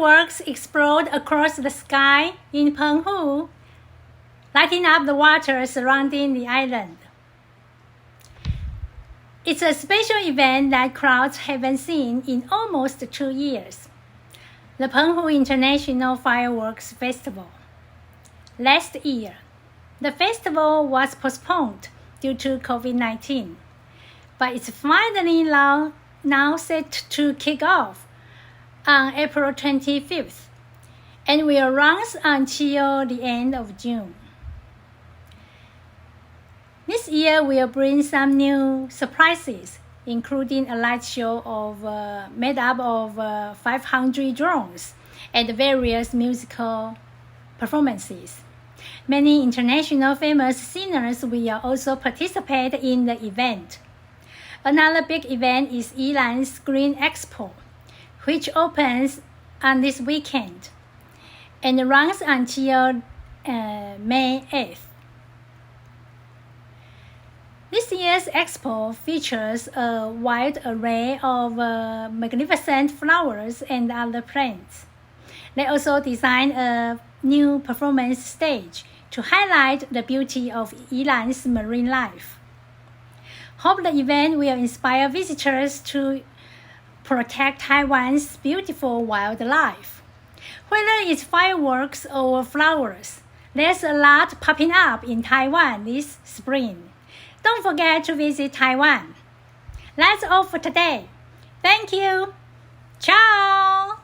fireworks explode across the sky in Penghu, lighting up the water surrounding the island. It's a special event that crowds haven't seen in almost 2 years. The Penghu International Fireworks Festival. Last year, the festival was postponed due to COVID-19, but it's finally now set to kick off on April 25th and will run until the end of June. This year will bring some new surprises, including a light show made up of 500 drones and various musical performances. Many international famous singers will also participate in the event. Another big event is Yilan Green Expo, which opens on this weekend and runs until May 8th. This year's expo features a wide array of magnificent flowers and other plants. They also designed a new performance stage to highlight the beauty of Yilan's marine life. Hope the event will inspire visitors to protect Taiwan's beautiful wildlife. Whether it's fireworks or flowers, there's a lot popping up in Taiwan this spring. Don't forget to visit Taiwan. That's all for today. Thank you. Ciao.